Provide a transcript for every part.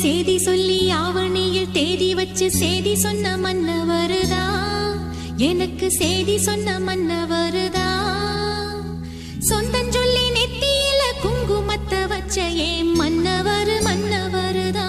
சேதி சொல்லி ஆவணியில் தேதி வச்சு சேதி சொன்ன மன்னவருதா, எனக்கு சேதி சொன்ன மன்னவருதா. சொந்தஞ்சொல்லி நெத்தியில குங்குமத்தை வச்ச ஏன் மன்னவரு மன்னவருதா.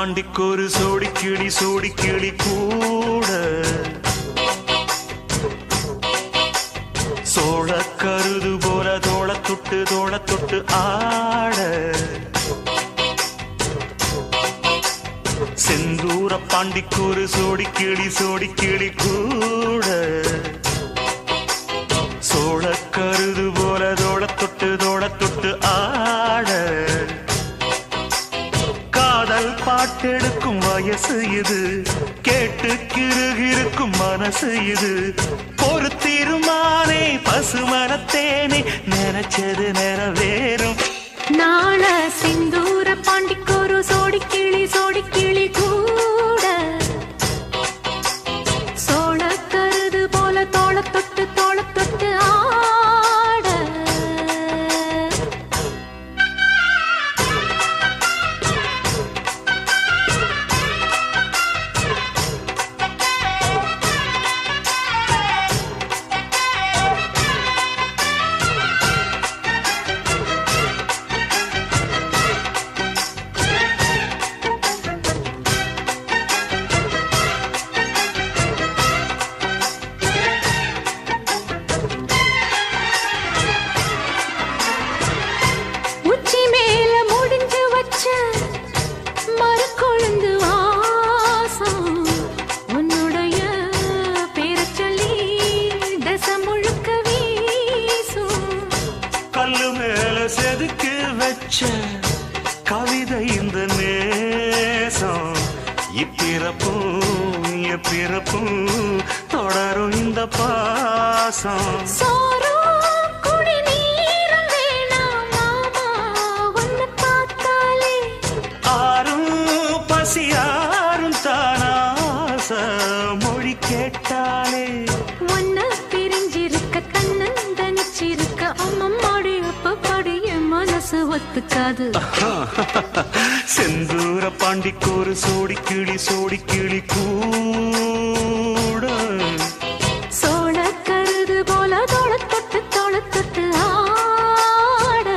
பாண்டிக்கொரு சோடி கிளி கூட சோழ கருது போல தோள தொட்டு ஆட செந்தூர பாண்டிக்கொரு சோடி கிளி கூட சோழ கருது போல தோள தொட்டு ஆட காதல் பாட்டெடுக்கும் வயசு இது கேட்டு கிருகிருக்கும் மனசு இது பொறுத்திருமானே பசுமரத்தேனே நினைச்சது நிறைவேறும் நாள சிந்தூர பாண்டிக்கொரு சோடி கிளி கூட சோழ கருது போல தோள தொட்டு ஆட செதுக்கு வச்ச கவிதை இந்த நேசம் இப்பிறப்பும் தொடரும் இந்த பாசம் ஆரும் பசியாரும் தானாச மொழி கேட்டாலே ஒன்ன பிரிஞ்சிருக்க தன்னந்தனிச்சிருக்க அம்மம்மாடி அப்பப்படி என் மனசு ஒத்துக்காது செந்தூர பாண்டிக்கொரு சோடி கிளி கூட சோழ கருது போல தோள தொட்டு ஆட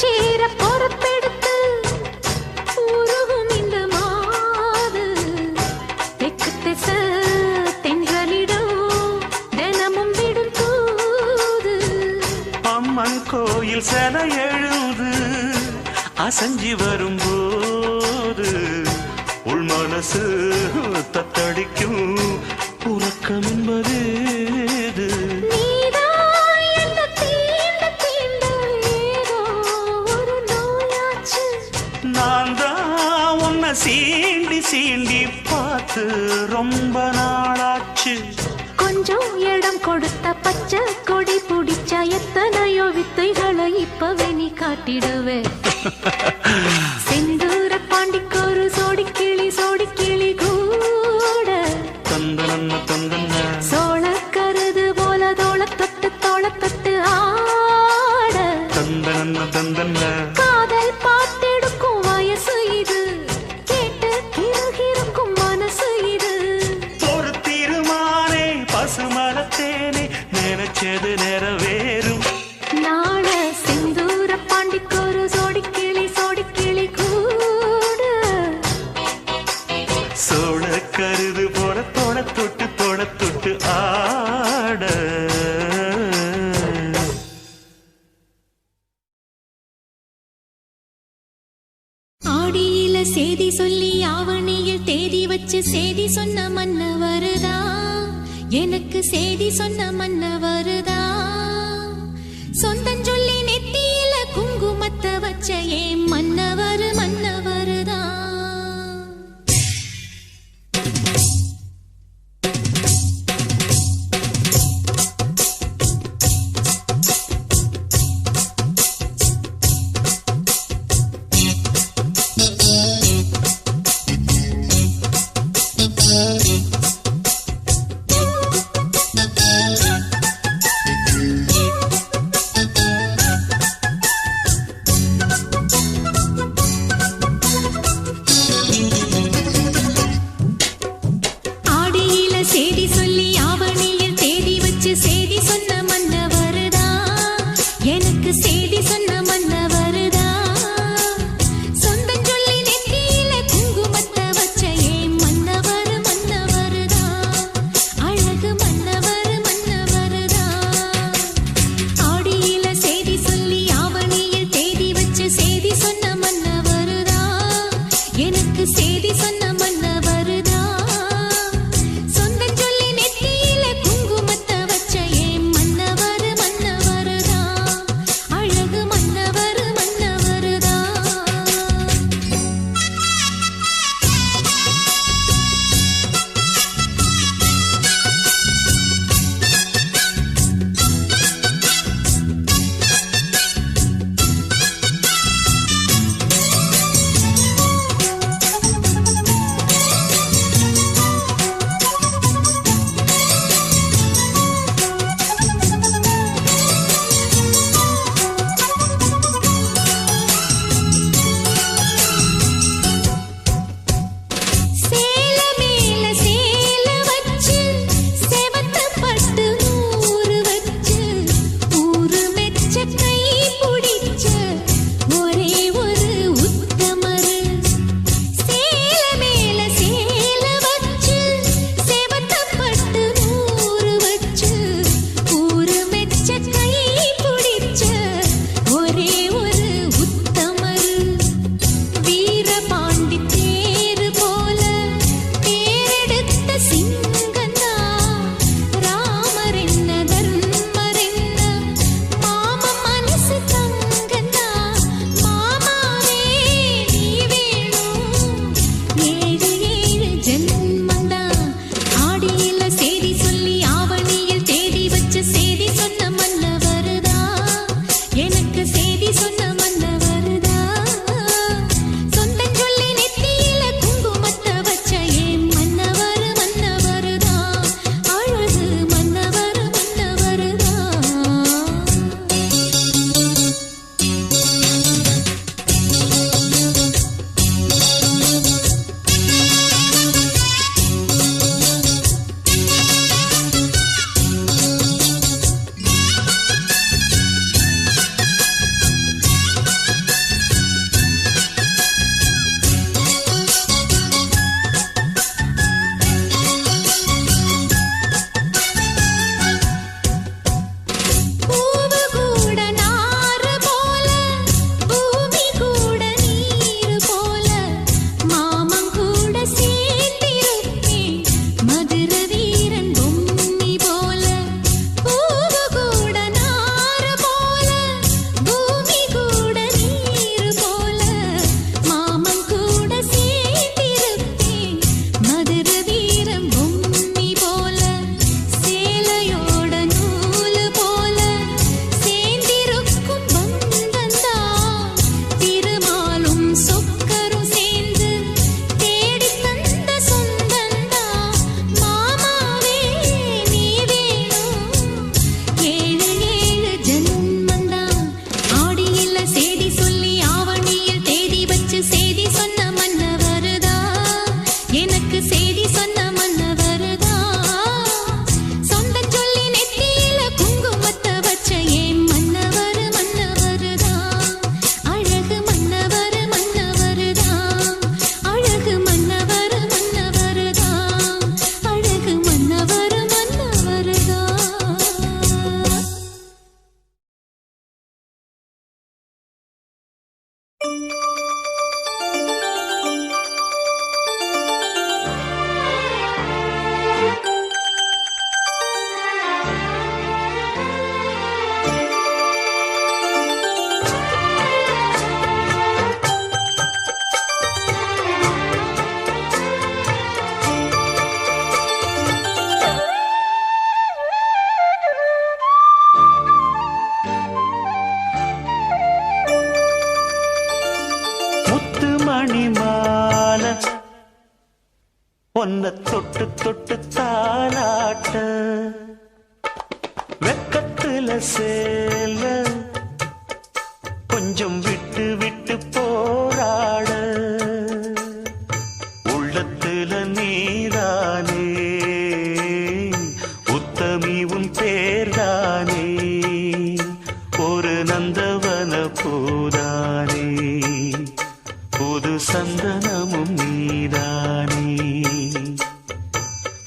சேர பொறுப்பெடுத்து உருகும் இந்த மாது தெற்கு திச தென்றலிடம் தினமும் விடும் தூது அம்மன் கோயில் சிலை எழுது அசஞ்சி வரும்போது உள் மனசு தத்தடிக்கும் உறக்கம் என்பது சீண்டி பார்த்து ரொம்ப நாளாச்சு கொஞ்சம் இடம் கொடுத்த பச்சை கொடி பிடிச்ச எத்தனையோ வித்தைகளை இப்பவே நீ காட்டிடுவே செந்தூர பாண்டிக்கொரு சோடி கிளி கூட தந்தன சோழ கருது போல தோள தொட்டு ஆட தந்தன காதல் பாட்டெடுக்கும் வயசு இது பசுமரத்தேனே நினைச்சது நிறைவேறும் நாள சிந்தூர பாண்டிக்கொரு சோடி கிளி கூட சோழ கருது போல தோள தொட்டு ஆட ஆடியில சேதி சொல்லி ஆவணியில் தேதி வச்சு சேதி சொன்ன மன்ன வருதா எனக்கு சேதி சொன்ன மன்ன வருதா சொந்தம் சொல்லி நெத்தியில குங்குமத்தை வச்ச ஏன் மன்னவர் மன்னவருதான். ஒன்ன தொட்டு தொட்டு தாலாட்ட வெக்கத்துல சேல கொஞ்சம் விட்டு விட்டு போராட உள்ளத்துல நீதானே உத்தமி உன் பேர்தானே ஒரு நந்தவன பூதானே புது சந்தனமும் நீதானே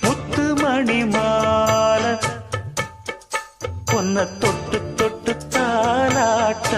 முத்துமணி மாலை பொன்ன தொட்டு தொட்டு தாலாட்ட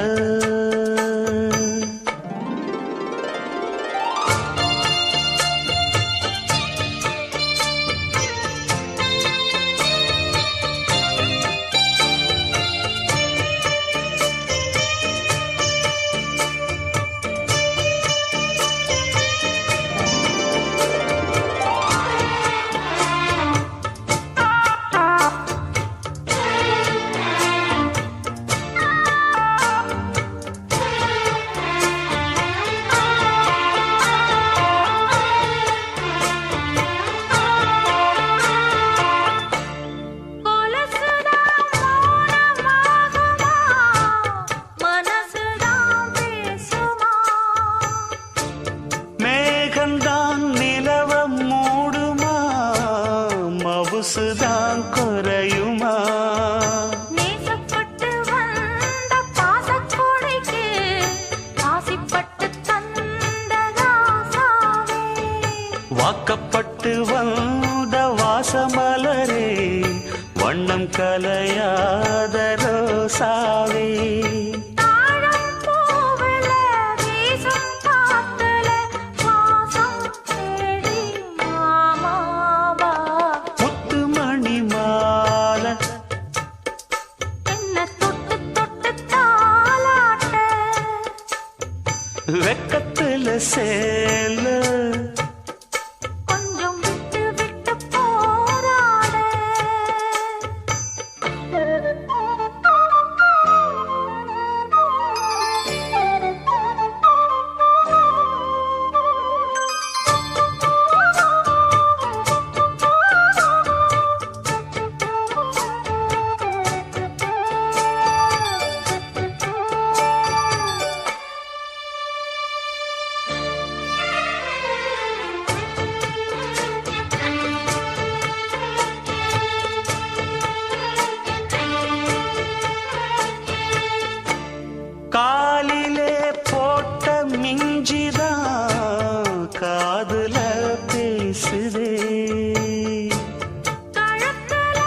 மவுசுதான் குறையுமா நேசப்பட்டு வந்த பாசக்கோடைக்கு ஆசிப்பட்டு தந்ததாசாவே வாக்கப்பட்டு வந்த வாசமலரே வண்ணம் கலையாத ரோசாவே வெக்கத்துல சேல கொஞ்சம் விட்டு விட்டு போராட காலிலே போட்ட மிஞ்சிதான் காதுல பேசுதே கழுத்துல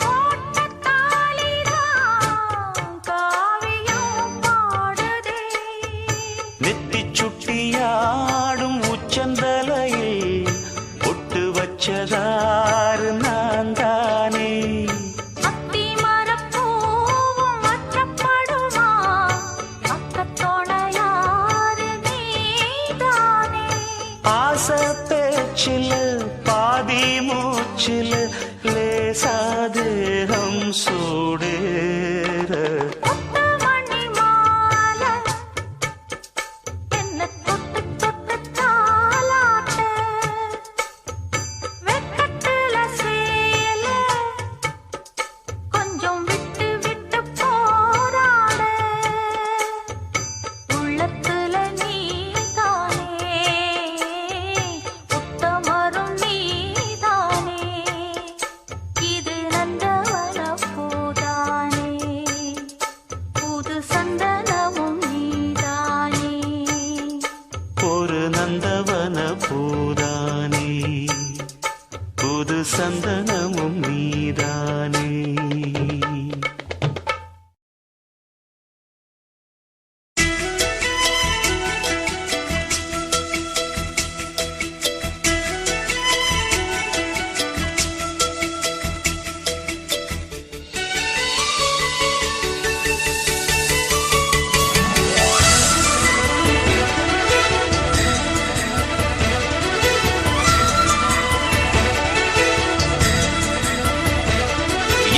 போட்ட தாலிதான் காவியம் பாடுதே நெத்தி சுட்டியாடும் உச்சந்தலையில் பொட்டு வச்சதாறு நான் தானே ஆசை பேச்சில் பாதி மூச்சில் லேசாதேகம் சூடேற நந்தவன பூதானே புது சந்தனமும் நீதானே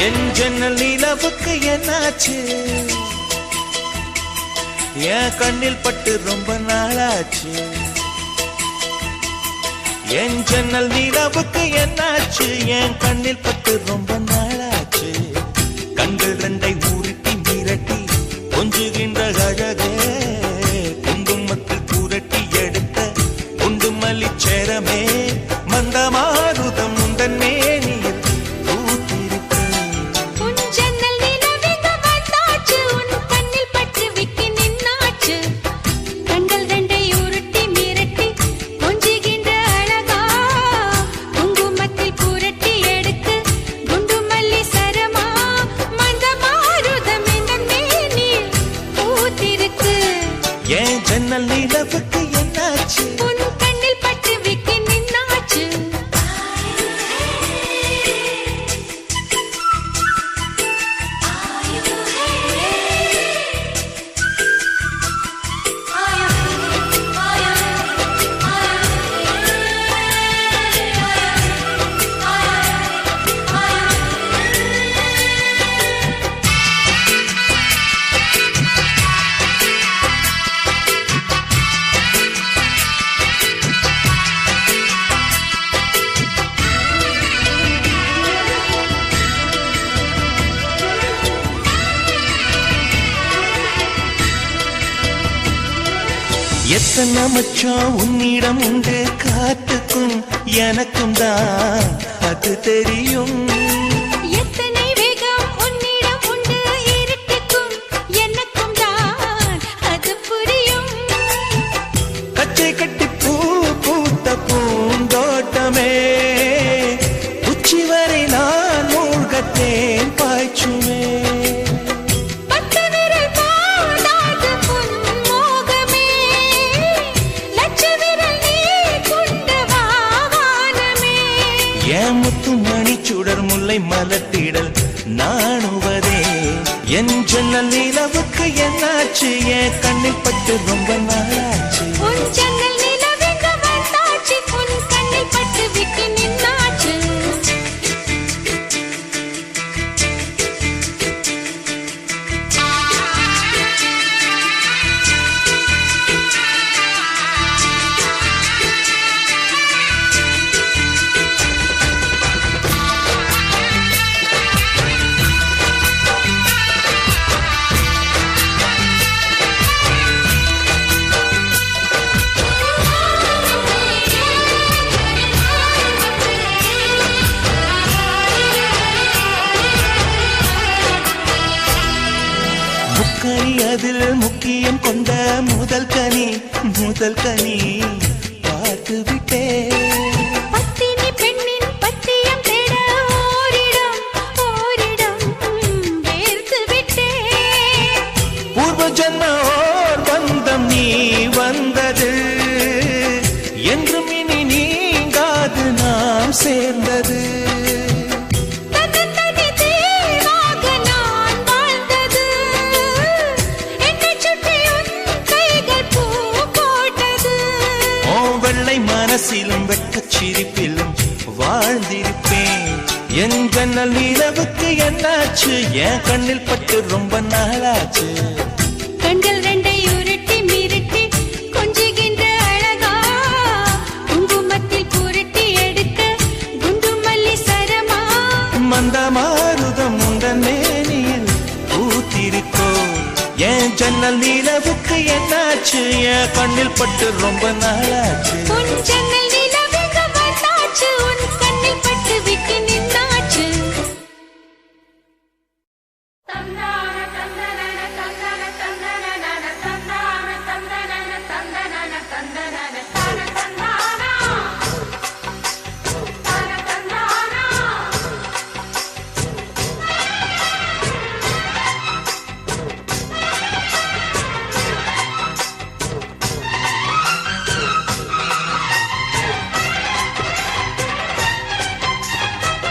என் ஜன்னல் நிலவுக்கு என்னாச்சு என் கண்ணில் பட்டு ரொம்ப நாளாச்சு என் ஜன்னல் நிலவுக்கு என்னாச்சு என் கண்ணில் பட்டு ரொம்ப நாளாச்சு கண்கள் ரெண்டை உருட்டி மிரட்டி கொஞ்சுகின்ற அழகே குங்குமத்தில் புரட்டி எடுத்த குண்டு மல்லிச்சேரமே மந்தமாருதம் உந்தன் மேனியில் பூத்திருக்க உன் ஜன்னல் நிலவுக்கு வந்தாச்சு உன் கண்ணில் பட்டு விக்கி நின்னாச்சு கண்கள் ரெண்டை உருட்டி மிரட்டி கொஞ்சுகின்ற அழகா குங்குமத்தில் புரட்டி எடுத்து குண்டு மல்லி சரமா மந்தமாருதம் இந்த மேனில் பூத்திருக்கு என் ஜன்னல் நிலவுக்கு என்னாச்சு உன் கண்ணில் பட்டு விக்கி நின்னாச்சு எத்தனை மச்சம் உன்னிடம் உண்டு காத்துக்கும் எனக்கும் தான் அது தெரியும் எத்தனை வேகம் உன்னிடம் உண்டு இருட்டுக்கும் எனக்கும் தான் அது புரியும் கச்சை கட்டி பூ பூத்த பூந்தோட்டமே உச்சி வரை நான் மூழ்கத்தேன் பாய்ச்சுமே பத்து விரல் போடாது பொன் மோகமே லட்ச விரல் நீ கொண்டு வா வானமே என் முத்து மணி சுடர் முல்லை மலர்த்திடல் நாணுவதே என் ஜன்னல் நிலவுக்கு என்னாச்சு என் கண்ணில் பட்டு ரொம்ப நாளாச்சு உன் ஜன்னல் நிலவுக்கு வந்தாச்சு உன் கண்ணில் பட்டு விக்கி நின்னாச்சு முக்கனி அதில் முக்கியம் கொண்ட முதல் கனி பார்த்து விட்டே பத்தினி பெண்ணின் பத்தியம் தேட ஓரிடம் வேர்த்து விட்டே பூர்வ ஜன்மோர் பந்தம் நீ வந்தது என்றும் இனி நீங்காது நாம் சேர்ந்தது தன்னந்தனி தேவாக நான் வாழ்ந்தது என்னைச் சுற்றி உன் கைகள் பூ போட்டது ஓ வெள்ளை மனசிலும் வெட்கச் சிரிப்பிலும் வாழ்ந்திருப்பேன் என் ஜன்னல் நிலவுக்கு என்னாச்சு என் கண்ணில் பட்டு ரொம்ப நாளாச்சு கண்கள் ரெண்டை உருட்டி மிரட்டி கொஞ்சுகின்ற அழகா குங்குமத்தில் புரட்டி எடுக்க குண்டு மல்லி சரமா மந்தமாருதம் உந்தன் மேனியில் பூத்திருக்கோ என் ஜன்னல் நிலவுக்கு என்னாச்சு என் கண்ணில் பட்டு ரொம்ப நாளாச்சு உன் ஜன்னல் நிலவுக்கு வந்தாச்சு உன் கண்ணில் பட்டு விக்கி நின்னாச்சு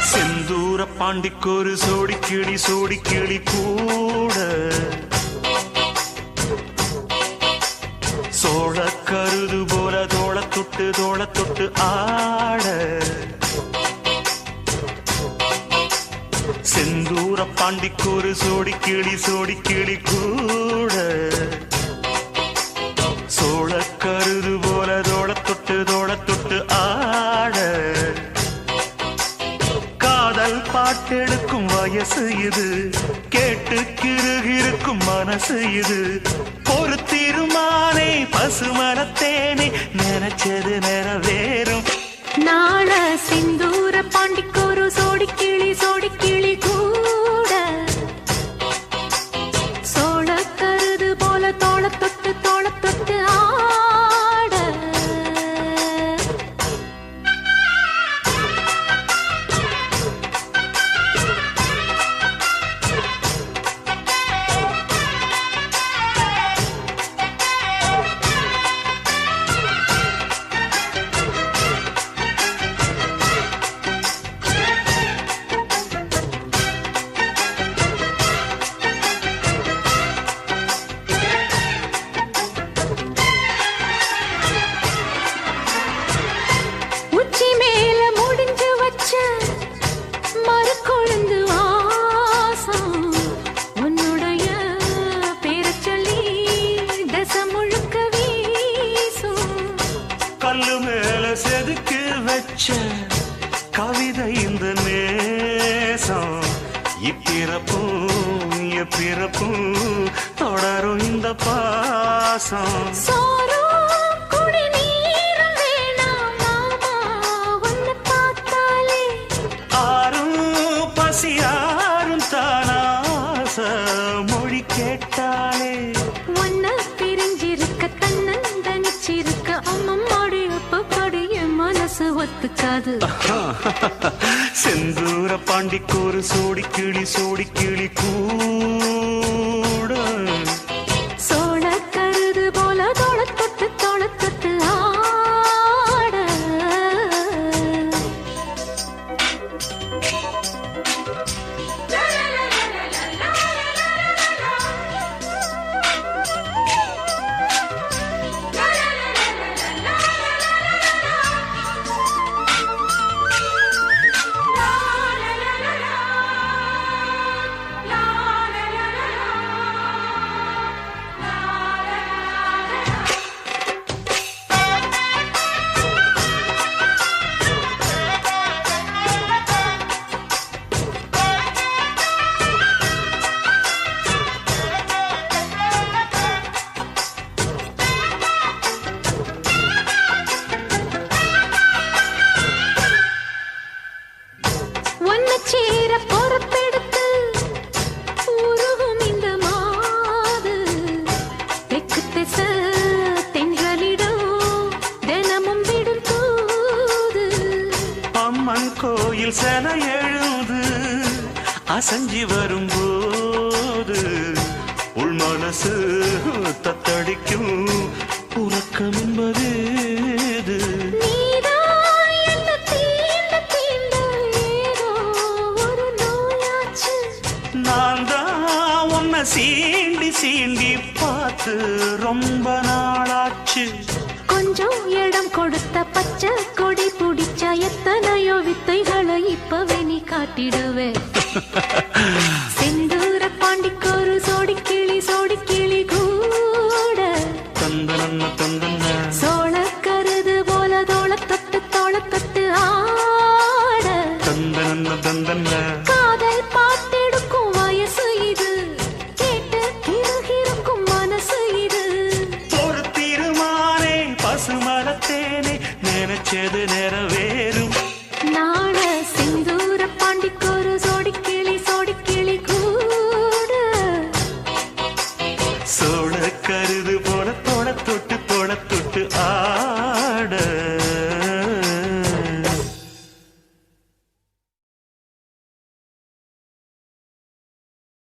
செந்தூர பாண்டிக்கொரு சோடிக்கிளி கூட சோழ கருது போல தோள தொட்டு ஆட செந்தூர பாண்டிக்கொரு சோடிக்கிளி கூட சோழ கருது போல தோள தொட்டு தொட்டு ஆட காதல் பாட்டெடுக்கும் வயசு இது கேட்டு கிருகிருக்கும் மனசு இது ஒரு திருமானே பசுமரத்தேனே நினைச்சது நிறைவேறும் நாள சிந்தூர பாண்டிக்கொரு சோடி கிளி கூட சோழ கருது போல தோள தொட்டு ஆட செதுக்கு வச்ச கவிதை இந்த நேசம் இப்பிறப்பும் எப்பிறப்பும் தொடரும் இந்த பாசம் ஆறும் பசியாரும் தானாச மொழி கேட்டாலே ஒன்ன பிரிஞ்சிருக்க தன்னந்தனிச்சிருக்க அம்மம்மாடி அப்பப்படி என் மனசு ஒத்துக்காது செந்தூர பாண்டிக்கொரு சோடி கிளி கூட சோழ கருது போல தோள தொட்டு ஆட சேர பொறுப்பெடுத்து உருகும் இந்த மாது தெற்கு திச தென்றலிடம் தினமும் விடும் தூது அம்மன் கோயில் செல எழுது அசஞ்சி வரும்போது உள் மனசு தத்தடிக்கும் உறக்கம் என்பது சீண்டி சீண்டி பார்த்து ரொம்ப நாளாச்சு கொஞ்சம் இடம் கொடுத்த பச்சை கொடி பிடிச்சா எத்தனையோ வித்தைகளை இப்பவே நீ காட்டிடுவே செந்தூர பாண்டிக்கொரு சோடி கிளி கூட தந்தன சோழ கருது போல தோள தொட்டு ஆட தந்தன காதல் பாட்டெடுக்கும் வயசு இது பசுமரத்தேனே நினைச்சது நிறைவே